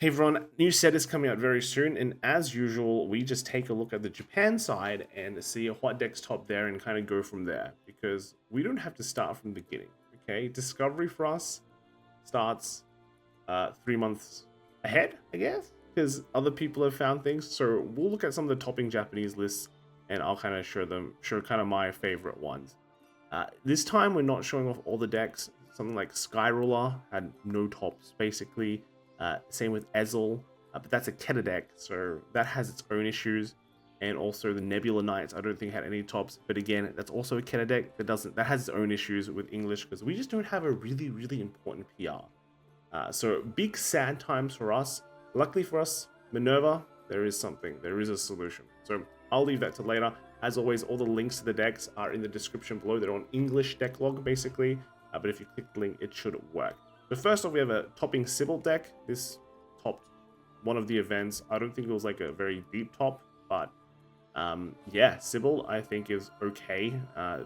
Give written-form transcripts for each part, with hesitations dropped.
Hey everyone, new set is coming out very soon, and as usual, we just take a look at the Japan side and see what decks top there and kind of go from there, because we don't have to start from the beginning, okay? Discovery for us starts 3 months ahead, I guess, because other people have found things. So we'll look at some of the topping Japanese lists, and I'll kind of show kind of my favorite ones. This time, we're not showing off all the decks. Something like Sky Ruler had no tops, basically. Same with Ezel, but that's a Keta deck, so that has its own issues. And also the Nebula Knights, I don't think had any tops, but again, that's also a Keta deck that has its own issues with English because we just don't have a really important PR. So big sad times for us. Luckily for us, Minerva, there is something, there is a solution. So I'll leave that to later. As always, all the links to the decks are in the description below. They're on English deck log basically, but if you click the link, it should work. So first off, we have a topping Cible deck. This topped one of the events. I don't think it was like a very deep top, but yeah, Cible I think is okay.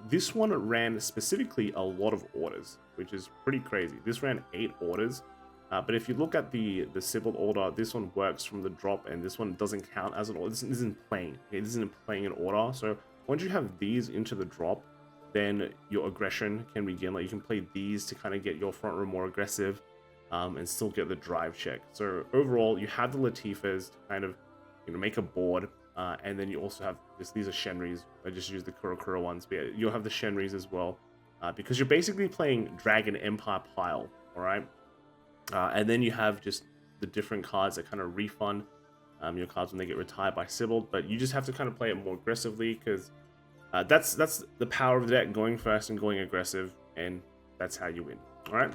This one ran specifically a lot of orders, which is pretty crazy. This ran 8 orders, but if you look at the Cible order, this one works from the drop, and this one doesn't count as an order. This isn't playing. Okay? This isn't playing an order. So once you have these into the drop, then your aggression can begin. Like you can play these to kind of get your front row more aggressive, and still get the drive check. So overall, you have the Latifahs to kind of make a board, and then you also have these are Shenris. I just use the Kurokuro ones, but yeah, you'll have the Shenris as well, because you're basically playing Dragon Empire pile, all right? And then you have just the different cards that kind of refund your cards when they get retired by Cible, but you just have to kind of play it more aggressively because that's the power of the deck, going first and going aggressive, and that's how you win. All right.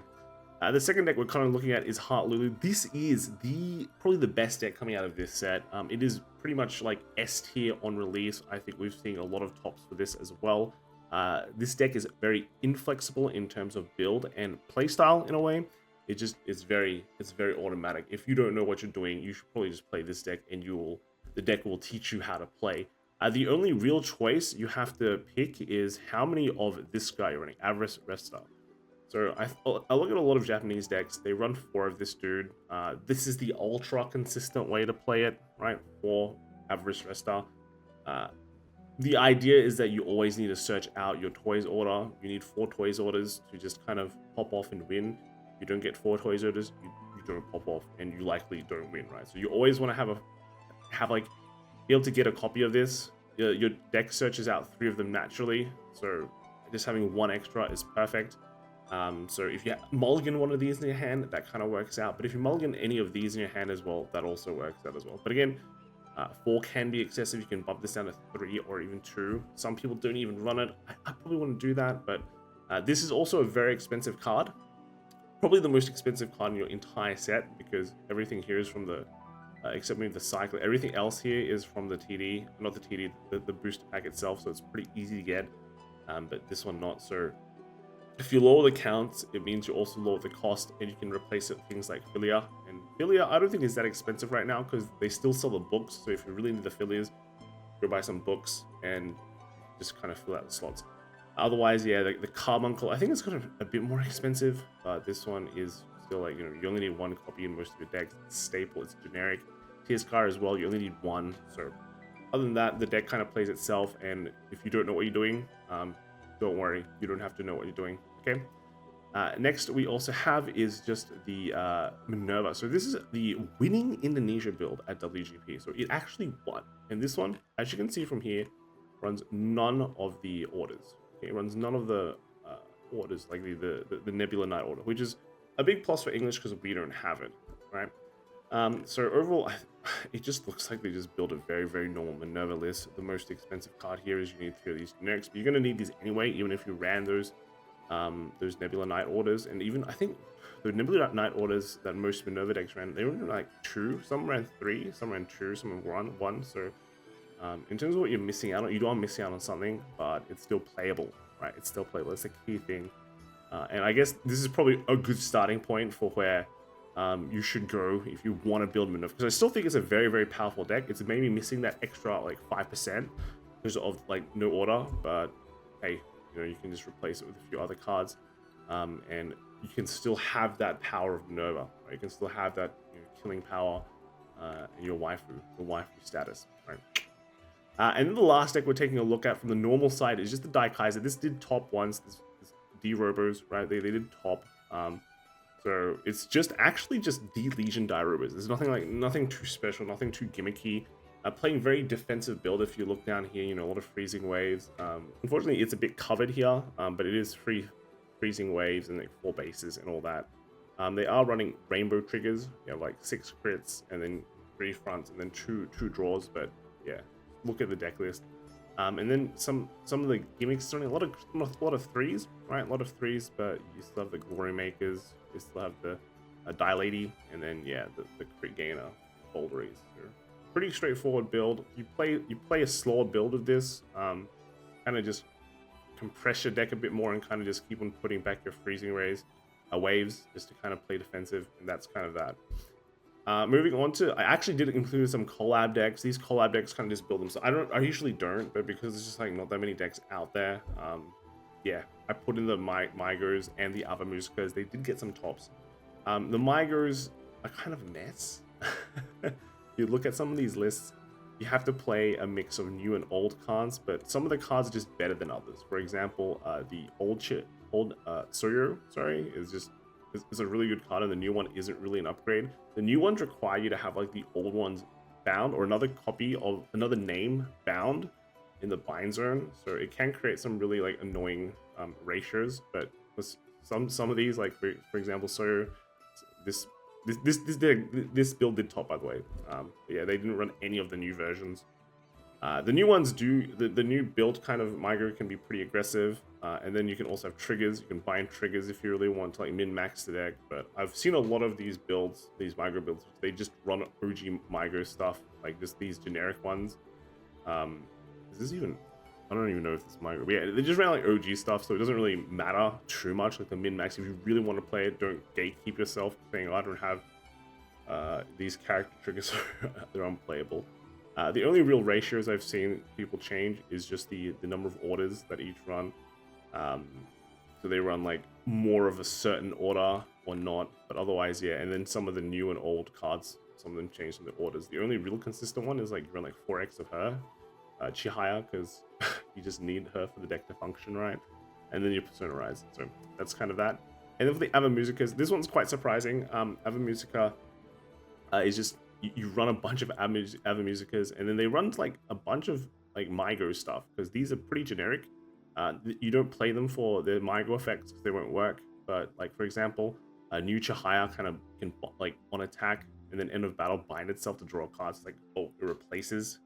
The second deck we're kind of looking at is Heart Lulu. This is probably the best deck coming out of this set. It is pretty much like S tier on release. I think we've seen a lot of tops for this as well. This deck is very inflexible in terms of build and playstyle in a way. It's very automatic. If you don't know what you're doing, you should probably just play this deck, and the deck will teach you how to play. The only real choice you have to pick is how many of this guy you're running, Avarice Resta. So I look at a lot of Japanese decks, they run 4 of this dude. This is the ultra consistent way to play it, right? 4 Avarice Resta. The idea is that you always need to search out your toys order. You need 4 toys orders to just kind of pop off and win. If you don't get 4 toys orders, you don't pop off, and you likely don't win, right? So you always want to be able to get a copy of this. Your deck searches out 3 of them naturally, so just having 1 extra is perfect. So if you mulligan one of these in your hand, that kind of works out. But if you mulligan any of these in your hand as well, that also works out as well. But again, 4 can be excessive. You can bump this down to 3 or even 2. Some people don't even run it. I probably wouldn't do that, but this is also a very expensive card. Probably the most expensive card in your entire set, because everything here is from the except maybe the cycle. Everything else here is from the TD, not the TD, the booster pack itself, so it's pretty easy to get, but this one not. So if you lower the counts, it means you also lower the cost, and you can replace it with things like Filia. And Filia, I don't think is that expensive right now because they still sell the books, so if you really need the Filias, go buy some books and just kind of fill out the slots. Otherwise, yeah, the Carbuncle, I think it's kind of a bit more expensive, but this one is still like, you only need 1 copy in most of your decks. It's staple, it's generic. TSCAR as well, you only need 1. So other than that, the deck kind of plays itself, and if you don't know what you're doing, don't worry, you don't have to know what you're doing, okay? Next we also have is just the Manurva. So this is the winning Indonesia build at WGP. So it actually won. And this one, as you can see from here, runs none of the orders. Okay, it runs none of the orders, like the Nebula Knight order, which is a big plus for English because we don't have it, right? So overall, it just looks like they just built a very normal Minerva list. The most expensive card here is you need 3 of these generics, but you're going to need these anyway, even if you ran those Nebula Knight orders. And even, I think, the Nebula Knight orders that most Minerva decks ran, they were like 2, some ran 3, some ran 2, some ran 1. So in terms of what you're missing out on, you are missing out on something, but it's still playable, right? It's still playable. It's a key thing. And I guess this is probably a good starting point for where you should go if you want to build Minerva, because I still think it's a very powerful deck. It's maybe missing that extra like 5% because of like no order, but hey, you can just replace it with a few other cards, and you can still have that power of Minerva, right? You can still have that killing power, and your waifu status, right? And then the last deck we're taking a look at from the normal side is just the Daiser. This did top once, this D-Robos, right? They did top. So it's just actually just D-Legion Dairobos. There's nothing too special, nothing too gimmicky. Playing very defensive build. If you look down here, you know, a lot of freezing waves. Unfortunately, it's a bit covered here, but it is freezing waves and like 4 bases and all that. They are running rainbow triggers. You have like 6 crits and then 3 fronts and then two draws. But yeah, look at the deck list. And then some of the gimmicks running a lot of 3s, right? A lot of 3s, but you still have the Glory Makers. You still have the Dilady, and then yeah, the crit gainer Boulderies. Pretty straightforward build. You play a slower build of this, kind of just compress your deck a bit more and kind of just keep on putting back your freezing waves just to kind of play defensive, and that's kind of that. Moving on to, I actually did include some collab decks. These collab decks kind of just build them. So I usually don't, but because there's just like not that many decks out there, yeah, I put in the Migos and the Aamusica. They did get some tops. The Migos are kind of a mess. You look at some of these lists, you have to play a mix of new and old cards, but some of the cards are just better than others. For example, the old Soyo, is a really good card, and the new one isn't really an upgrade. The new ones require you to have like the old ones bound or another copy of another name bound in the bind zone, so it can create some really like annoying ratios. But some of these, like for example, Soyo, this build did top, by the way. Yeah, they didn't run any of the new versions. The new ones do, the new build kind of Migo can be pretty aggressive, and then you can also have triggers. You can bind triggers if you really want to like min-max the deck. But I've seen a lot of these builds, these Migo builds, they just run OG Migo stuff, like just these generic ones. Is this even, I don't even know if it's Migo, but yeah, they just ran like OG stuff, so it doesn't really matter too much, like the min-max. If you really want to play it, don't gatekeep yourself saying, oh, I don't have these character triggers, so they're unplayable. The only real ratios I've seen people change is just the number of orders that each run. So they run like more of a certain order or not, but otherwise, yeah. And then some of the new and old cards, some of them change in the orders. The only real consistent one is like you run like 4x of her, Chihaya, because you just need her for the deck to function right. And then you Personalize. So that's kind of that. And then for the Aamusicas, this one's quite surprising. Aamusica is just, you run a bunch of Aamusicas, and then they run like a bunch of like Migo stuff, because these are pretty generic. You don't play them for the Migo effects because they won't work. But like for example, a new Chihaya kind of can like on attack and then end of battle bind itself to draw cards. It's like, oh, it replaces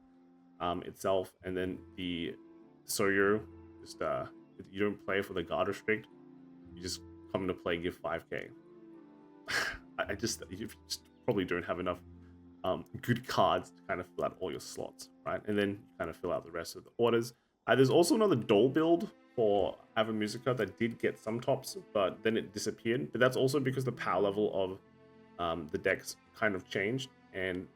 itself. And then the Soyo, just you don't play for the guard restrict. You just come into play, give 5k. you just probably don't have enough good cards to kind of fill out all your slots, right? And then you kind of fill out the rest of the orders. There's also another Doll build for Aamusica that did get some tops, but then it disappeared. But that's also because the power level of the decks kind of changed. And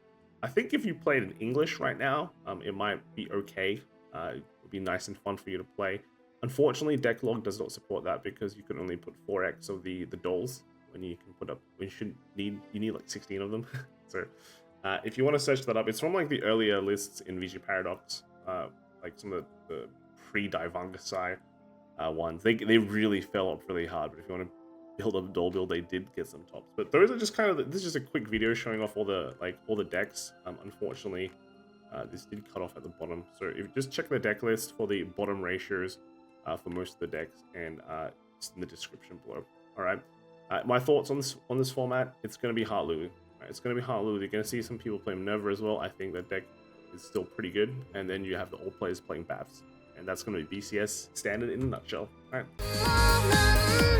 I think if you played in English right now, it might be okay. It would be nice and fun for you to play. Unfortunately, Decklog does not support that, because you can only put 4x of the dolls when you can put up, you need like 16 of them. So if you want to search that up, it's from like the earlier lists in VG Paradox, like some of the pre-Daivangasai ones. They really fell off really hard, but if you want to build up a doll build, they did get some tops. But those are just kind of, this is just a quick video showing off all the decks. Unfortunately, this did cut off at the bottom. So if you just check the deck list for the bottom ratios for most of the decks, and it's in the description below. All right. My thoughts on this format, it's going to be Heart Lulu. Right? It's going to be Heart Lulu. You're going to see some people play Manurva as well. I think that deck is still pretty good. And then you have the old players playing Bavs. And that's going to be BCS standard in a nutshell. All right.